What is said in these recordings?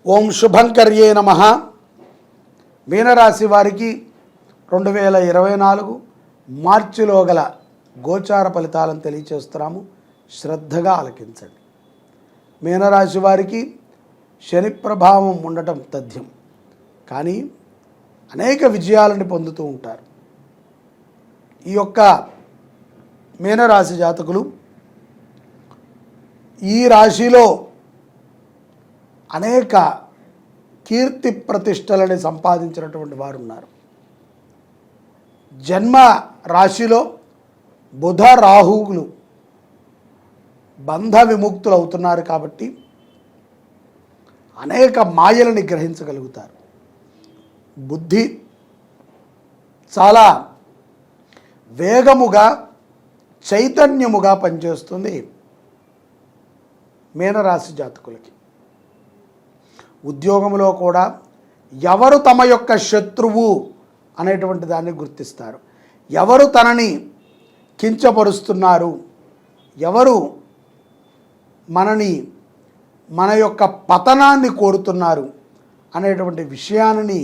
ఓం శుభంకర్యే నమః. మీనరాశి వారికి 2024 మార్చిలో గల గోచార ఫలితాలను తెలియచేస్తున్నాము. శ్రద్ధగా ఆలకించండి. మీనరాశి వారికి శని ప్రభావం ఉండటం తథ్యం, కానీ అనేక విజయాలను పొందుతూ ఉంటారు. ఈ యొక్క మీనరాశి జాతకులు ఈ రాశిలో అనేక కీర్తి ప్రతిష్టలని సంపాదించినటువంటి వారు ఉన్నారు. జన్మ రాశిలో బుధ రాహువులు బంధ విముక్తులు అవుతున్నారు కాబట్టి అనేక మాయలని గ్రహించగలుగుతారు. బుద్ధి చాలా వేగముగా చైతన్యముగా పనిచేస్తుంది మీనరాశి జాతకులకి. ఉద్యోగంలో కూడా ఎవరు తమ యొక్క శత్రువు అనేటువంటి దాన్ని గుర్తిస్తారు. ఎవరు తనని కించపరుస్తున్నారు, ఎవరు మన యొక్క పతనాన్ని కోరుతున్నారు అనేటువంటి విషయాన్ని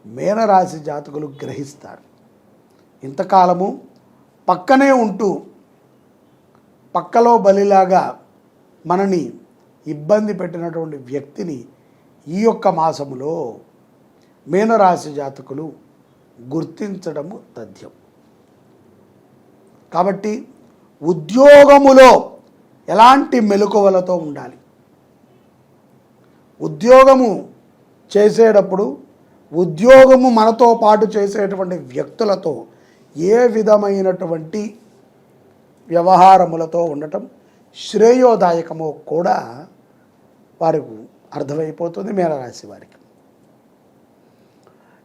మీనరాశి జాతకులు గ్రహిస్తారు. ఇంతకాలము పక్కనే ఉంటూ పక్కలో బలిలాగా మనని ఇబ్బంది పెట్టినటువంటి వ్యక్తిని ఈ యొక్క మాసములో మీనరాశి జాతకులు గుర్తించడము తథ్యం. కాబట్టి ఉద్యోగములో ఎలాంటి మెలకువలతో ఉండాలి. ఉద్యోగము చేసేటప్పుడు ఉద్యోగము మనతో పాటు చేసేటువంటి వ్యక్తులతో ఏ విధమైనటువంటి వ్యవహారములతో ఉండటం శ్రేయోదాయకమో కూడా వారికి అర్థమైపోతుంది మీనరాశి వారికి.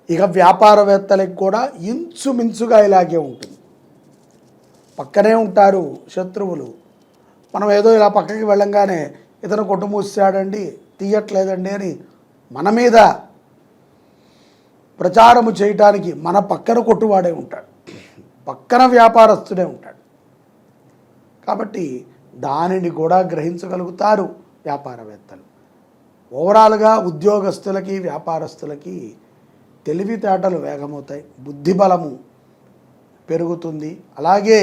ఇక వ్యాపారవేత్తలకు కూడా ఇంచుమించుగా ఇలాగే ఉంటుంది. పక్కనే ఉంటారు శత్రువులు. మనం ఏదో ఇలా పక్కకి వెళ్ళంగానే ఇతను కొట్టు మూసాడండి, తీయట్లేదండి అని మన మీద ప్రచారము చేయటానికి మన పక్కన కొట్టువాడే ఉంటాడు, పక్కన వ్యాపారస్తుడే ఉంటాడు. కాబట్టి దానిని కూడా గ్రహించగలుగుతారు వ్యాపారవేత్తలు. ఓవరాల్గా ఉద్యోగస్తులకి వ్యాపారస్తులకి తెలివితేటలు వేగమవుతాయి, బుద్ధిబలము పెరుగుతుంది. అలాగే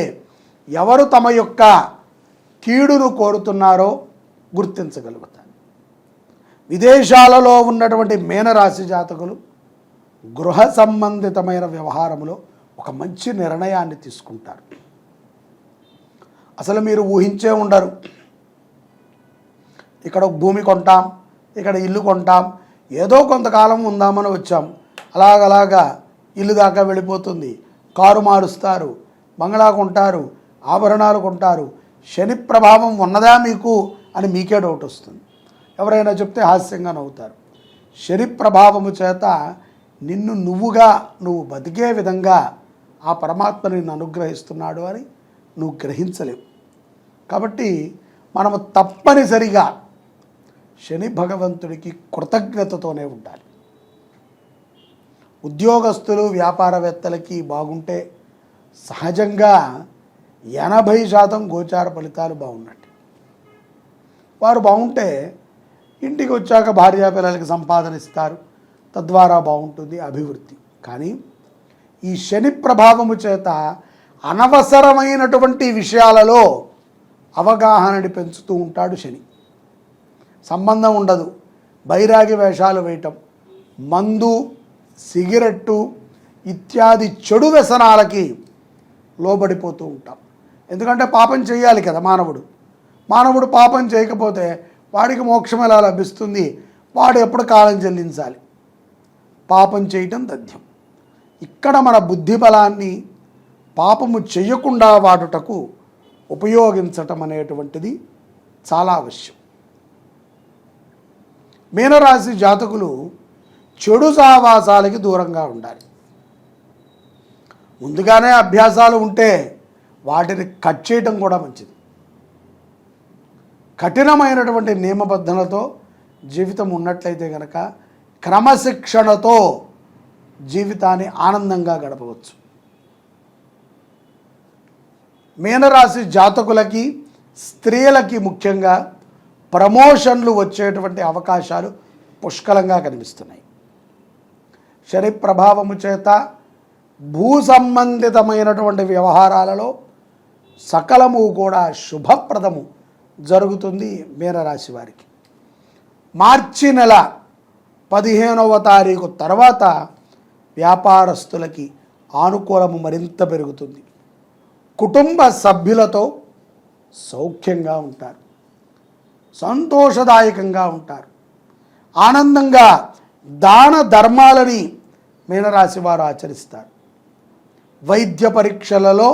ఎవరు తమ యొక్క కీడును కోరుతున్నారో గుర్తించగలుగుతారు. విదేశాలలో ఉన్నటువంటి మీనరాశి జాతకులు గృహ సంబంధితమైన వ్యవహారంలో ఒక మంచి నిర్ణయాన్ని తీసుకుంటారు. అసలు మీరు ఊహించే ఉండరు, ఇక్కడ భూమి కొంటాం, ఇక్కడ ఇల్లు కొంటాం, ఏదో కొంతకాలం ఉందామని వచ్చాం, అలాగలాగా ఇల్లు దాకా వెళ్ళిపోతుంది. కారు మారుస్తారు, బంగ్లా కొంటారు, ఆభరణాలు కొంటారు. శని ప్రభావం ఉన్నదా మీకు అని మీకే డౌట్ వస్తుంది. ఎవరైనా చెప్తే హాస్యంగా నవ్వుతారు. శని ప్రభావము చేత నువ్వు బతికే విధంగా ఆ పరమాత్మ నిన్ను అనుగ్రహిస్తున్నాడు అని నువ్వు గ్రహించలేవు. కాబట్టి మనము తప్పనిసరిగా శని భగవంతుడికి కృతజ్ఞతతోనే ఉండాలి. ఉద్యోగస్తులు వ్యాపారవేత్తలకి బాగుంటే సహజంగా 80% గోచార ఫలితాలు బాగున్నట్టు. వారు బాగుంటే ఇంటికి వచ్చాక భార్యా పిల్లలకి సంపాదన ఇస్తారు, తద్వారా బాగుంటుంది అభివృద్ధి. కానీ ఈ శని ప్రభావము చేత అనవసరమైనటువంటి విషయాలలో అవగాహనని పెంచుతూ ఉంటాడు శని. సంబంధం ఉండదు, బైరాగి వేషాలు వేయటం, మందు, సిగరెట్టు ఇత్యాది చెడు వ్యసనాలకి లోబడిపోతూ ఉంటాం. ఎందుకంటే పాపం చేయాలి కదా మానవుడు పాపం చేయకపోతే వాడికి మోక్షం ఎలా లభిస్తుంది? వాడు ఎప్పుడు కాలం చెల్లించాలి. పాపం చేయటం తథ్యం. ఇక్కడ మన బుద్ధి బలాన్ని పాపము చేయకుండా వాడుటకు ఉపయోగించటం అనేటువంటిది చాలా అవశ్యం. మీనరాశి జాతకులు చెడు సావాసాలకి దూరంగా ఉండాలి. ముందుగానే అభ్యాసాలు ఉంటే వాటిని కట్ చేయటం కూడా మంచిది. కఠినమైనటువంటి నియమబద్ధనతో జీవితం ఉన్నట్లయితే కనుక క్రమశిక్షణతో జీవితాన్ని ఆనందంగా గడపవచ్చు. మీనరాశి జాతకులకి స్త్రీలకి ముఖ్యంగా ప్రమోషన్లు వచ్చేటువంటి అవకాశాలు పుష్కలంగా కనిపిస్తున్నాయి. శని ప్రభావము చేత భూ సంబంధితమైనటువంటి వ్యవహారాలలో సకలము కూడా శుభప్రదము జరుగుతుంది మీనరాశి వారికి. మార్చి నెల 15వ తారీఖు తర్వాత వ్యాపారస్తులకి ఆనుకూలము మరింత పెరుగుతుంది. కుటుంబ సభ్యులతో సౌఖ్యంగా ఉంటారు, సంతోషదాయకంగా ఉంటారు, ఆనందంగా దాన ధర్మాలని మీనరాశి వారు ఆచరిస్తారు. వైద్య పరీక్షలలో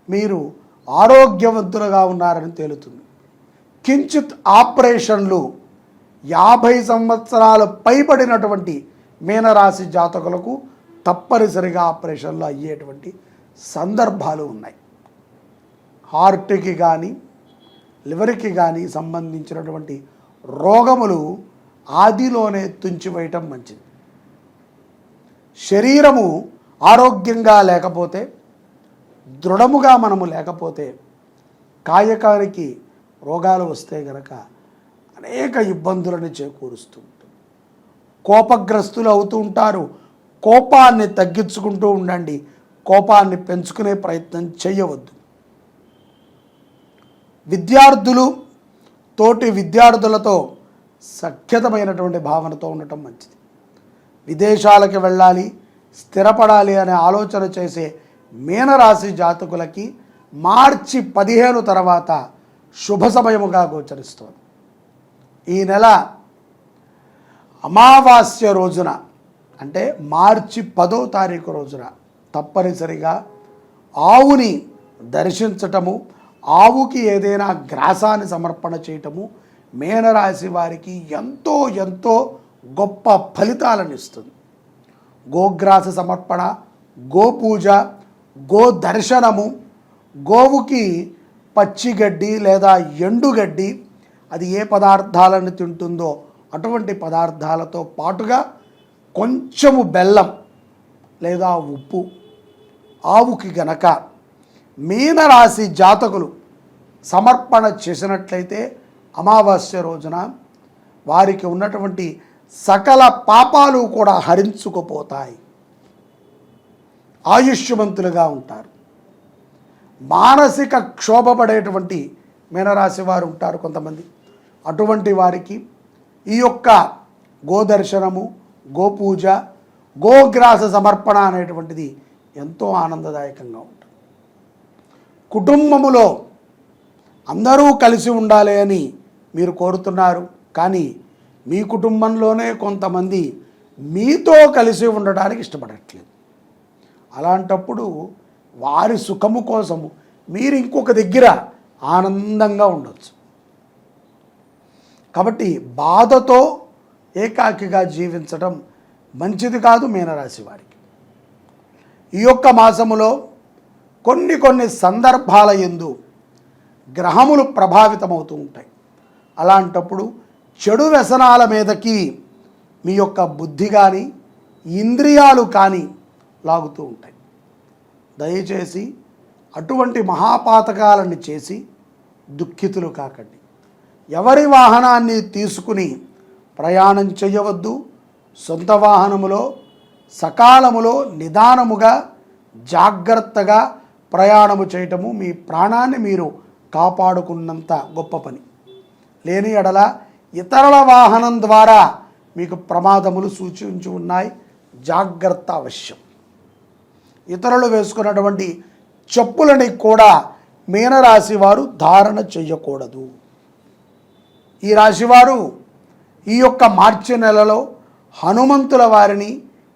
మీరు ఆరోగ్యవంతులుగా ఉన్నారని తేలుతుంది. కించిత్ ఆపరేషన్లు 50 సంవత్సరాలు పైబడినటువంటి మీనరాశి జాతకులకు తప్పనిసరిగా ఆపరేషన్లు అయ్యేటువంటి సందర్భాలు ఉన్నాయి. హార్ట్కి కానీ లివర్కి కానీ సంబంధించినటువంటి రోగములు ఆదిలోనే తుంచివేయటం మంచిది. శరీరము ఆరోగ్యంగా లేకపోతే, దృఢముగా మనము లేకపోతే కాయకానికి రోగాలు వస్తే గనక అనేక ఇబ్బందులను చేకూరుస్తూ ఉంటుంది. కోపగ్రస్తులు అవుతూ ఉంటారు. కోపాన్ని తగ్గించుకుంటూ ఉండండి, కోపాన్ని పెంచుకునే ప్రయత్నం చేయవద్దు. విద్యార్థులు తోటి విద్యార్థులతో సఖ్యతమైనటువంటి భావనతో ఉండటం మంచిది. విదేశాలకు వెళ్ళాలి, స్థిరపడాలి అనే ఆలోచన చేసే మీనరాశి జాతకులకి మార్చి 15 తర్వాత శుభ సమయముగా గోచరిస్తుంది. ఈ నెల అమావాస్య రోజున అంటే మార్చి 10వ తారీఖు రోజున తప్పనిసరిగా ఆవుని దర్శించటము, ఆవుకి ఏదైనా గ్రాసాన్ని సమర్పణ చేయటము మీనరాశి వారికి ఎంతో ఎంతో గొప్ప ఫలితాలను ఇస్తుంది. గోగ్రాస సమర్పణ, గోపూజ, గో దర్శనము, గోవుకి పచ్చిగడ్డి లేదా ఎండుగడ్డి అది ఏ పదార్థాలను తింటుందో అటువంటి పదార్థాలతో పాటుగా కొంచెము బెల్లం లేదా ఉప్పు ఆవుకి గనక మీనరాశి జాతకులు సమర్పణ చేసినట్లయితే అమావాస్య రోజున వారికి ఉన్నటువంటి సకల పాపాలు కూడా హరించుకుపోతాయి, ఆయుష్యవంతులుగా ఉంటారు. మానసిక క్షోభపడేటువంటి మీనరాశి వారు ఉంటారు కొంతమంది. అటువంటి వారికి ఈ యొక్క గోదర్శనము, గోపూజ, గోగ్రాస సమర్పణ అనేటువంటిది ఎంతో ఆనందదాయకంగా ఉంటుంది. కుటుంబములో అందరూ కలిసి ఉండాలి అని మీరు కోరుతున్నారు, కానీ మీ కుటుంబంలోనే కొంతమంది మీతో కలిసి ఉండడానికి ఇష్టపడట్లేదు. అలాంటప్పుడు వారి సుఖము కోసము మీరు ఇంకొక దగ్గర ఆనందంగా ఉండొచ్చు. కాబట్టి బాధతో ఏకాకిగా జీవించడం మంచిది కాదు మీనరాశి వారికి. ఈ యొక్క మాసములో కొన్ని సందర్భాల యందు గ్రహములు ప్రభావితమవుతూ ఉంటాయి. అలాంటప్పుడు చెడు వ్యసనాల మీదకి మీ యొక్క బుద్ధి కానీ ఇంద్రియాలు కానీ లాగుతూ ఉంటాయి. దయచేసి అటువంటి మహాపాతకాలను చేసి దుఃఖితులు కాకండి. ఎవరి వాహనాన్ని తీసుకుని ప్రయాణం చేయవద్దు. సొంత వాహనములో సకాలములో నిదానముగా జాగ్రత్తగా ప్రయాణము చేయటము మీ ప్రాణాన్ని మీరు కాపాడుకున్నంత గొప్ప పని. లేని ఎడల ఇతరుల వాహనం ద్వారా మీకు ప్రమాదములు సూచించి ఉన్నాయి. జాగ్రత్త అవశ్యం. ఇతరులు వేసుకున్నటువంటి చెప్పులని కూడా మీనరాశి వారు ధారణ చేయకూడదు. ఈ రాశివారు ఈ యొక్క మార్చి నెలలో హనుమంతుల వారిని,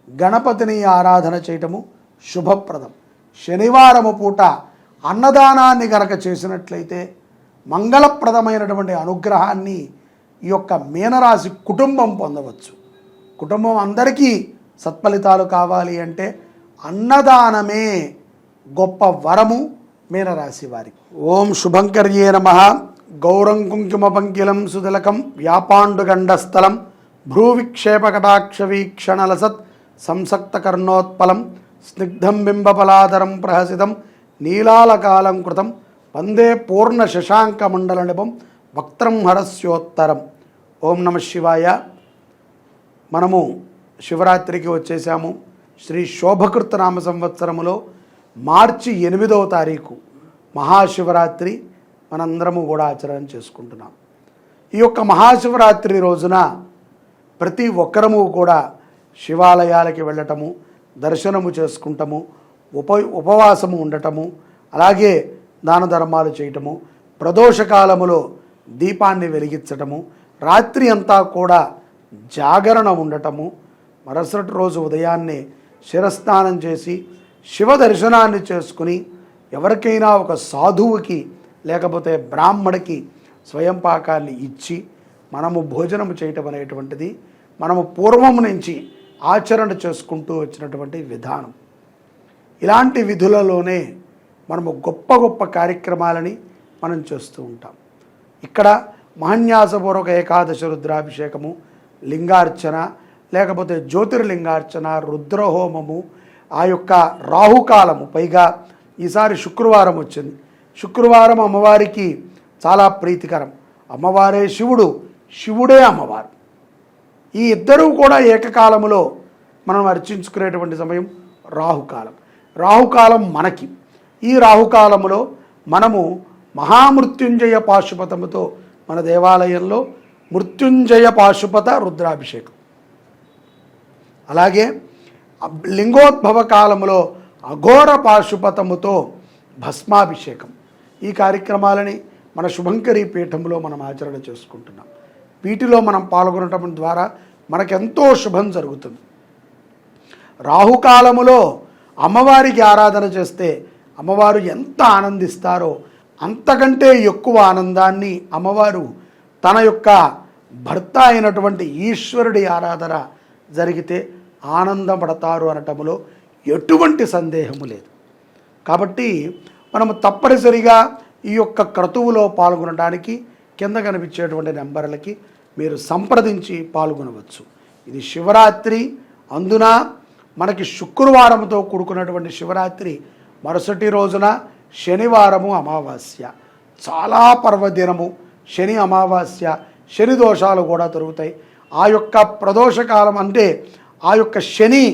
గణపతిని ఆరాధన చేయటము శుభప్రదం. శనివారము పూట అన్నదానాన్ని గనక చేసినట్లయితే మంగళప్రదమైనటువంటి అనుగ్రహాన్ని ఈ యొక్క మీనరాశి కుటుంబం పొందవచ్చు. కుటుంబం అందరికీ సత్ఫలితాలు కావాలి అంటే అన్నదానమే గొప్ప వరము మీనరాశి వారికి. ఓం శుభంకర్యే నమః. గౌరం కుంకుమ పంకిలం సుతిలకం వ్యాపాండుగండస్థలం భ్రూవిక్షేపకటాక్ష వీక్షణలసత్ సంసక్త కర్ణోత్పలం స్నిగ్ధం బింబపలాదరం ప్రహసితం నీలాలకాలం కృతం వందే పూర్ణ శశాంక మండల నిపం వక్త్రం హరస్యోత్తరం. ఓం నమ శివాయ. మనము శివరాత్రికి వచ్చేసాము. శ్రీ శోభకృత నామ సంవత్సరములో మార్చి 8వ తారీఖు మహాశివరాత్రి మనందరము కూడా ఆచరణ చేసుకుంటున్నాం. ఈ యొక్క మహాశివరాత్రి రోజున ప్రతి ఒక్కరము కూడా శివాలయాలకి వెళ్ళటము, దర్శనము చేసుకుంటాము, ఉపవాసము ఉండటము, అలాగే దాన ధర్మాలు చేయటము, ప్రదోషకాలములో దీపాన్ని వెలిగించటము, రాత్రి అంతా కూడా జాగరణ ఉండటము, మరుసటి రోజు ఉదయాన్నే శిరస్నానం చేసి శివ దర్శనాన్ని చేసుకుని ఎవరికైనా ఒక సాధువుకి లేకపోతే బ్రాహ్మడికి స్వయం పాకాన్ని ఇచ్చి మనము భోజనము చేయటం అనేటువంటిది మనము పూర్వం నుంచి ఆచరణ చేసుకుంటూ వచ్చినటువంటి విధానం. ఇలాంటి విధులలోనే మనము గొప్ప గొప్ప కార్యక్రమాలని మనం చేస్తూ ఉంటాం. ఇక్కడ మహాన్యాసపూర్వక ఏకాదశి రుద్రాభిషేకము, లింగార్చన, లేకపోతే జ్యోతిర్లింగార్చన, రుద్రహోమము, ఆ యొక్క రాహుకాలము, పైగా ఈసారి శుక్రవారం వచ్చింది. శుక్రవారం అమ్మవారికి చాలా ప్రీతికరం. అమ్మవారే శివుడు, శివుడే అమ్మవారు. ఈ ఇద్దరూ కూడా ఏకకాలములో మనం అర్చించుకునేటువంటి సమయం రాహుకాలం. రాహుకాలం మనకి. ఈ రాహుకాలములో మనము మహామృత్యుంజయ పాశుపతముతో మన దేవాలయంలో మృత్యుంజయ పాశుపత రుద్రాభిషేకం, అలాగే లింగోద్భవ కాలములో అఘోర పాశుపతముతో భస్మాభిషేకం. ఈ కార్యక్రమాలని మన శుభంకరి పీఠంలో మనం ఆచరణ చేసుకుంటున్నాం. వీటిలో మనం పాల్గొనటం ద్వారా మనకెంతో శుభం జరుగుతుంది. రాహుకాలములో అమ్మవారికి ఆరాధన చేస్తే అమ్మవారు ఎంత ఆనందిస్తారో అంతకంటే ఎక్కువ ఆనందాన్ని అమ్మవారు తన యొక్క భర్త అయినటువంటి ఈశ్వరుడి ఆరాధన జరిగితే ఆనందపడతారు అనటములో ఎటువంటి సందేహము లేదు. కాబట్టి మనము తప్పనిసరిగా ఈ యొక్క క్రతువులో పాల్గొనడానికి కింద కనిపించేటువంటి నెంబర్లకి మీరు సంప్రదించి పాల్గొనవచ్చు. ఇది శివరాత్రి, అందున మనకి శుక్రవారంతో కూడుకున్నటువంటి శివరాత్రి మరుసటి రోజున శనివారము అమావాస్య, చాలా పర్వదినము. శని అమావాస్య, శని దోషాలు కూడా తొలుగుతాయి. ఆ యొక్క ప్రదోషకాలం అంటే ఆ యొక్క శని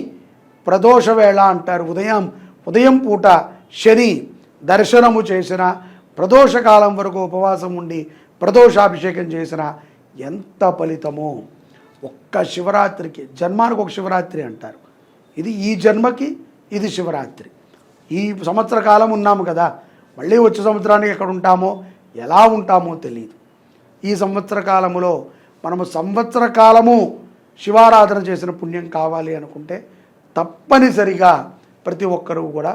ప్రదోష వేళ అంటారు. ఉదయం పూట శని దర్శనము చేసిన, ప్రదోషకాలం వరకు ఉపవాసం ఉండి ప్రదోషాభిషేకం చేసిన ఎంత ఫలితమో. ఒక్క శివరాత్రికి, జన్మానికి ఒక శివరాత్రి అంటారు. ఇది ఈ జన్మకి ఇది శివరాత్రి. ఈ సంవత్సర కాలం ఉన్నాము కదా, మళ్ళీ వచ్చే సంవత్సరానికి ఎక్కడ ఉంటామో ఎలా ఉంటామో తెలియదు. ఈ సంవత్సర కాలములో మనము సంవత్సర కాలము శివారాధన చేసిన పుణ్యం కావాలి అనుకుంటే తప్పనిసరిగా ప్రతి ఒక్కరూ కూడా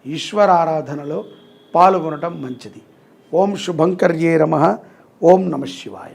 ఈశ్వరారాధనలో పాల్గొనటం మంచిది. ఓం శుభంకర్యే నమః. ఓం నమః శివాయ.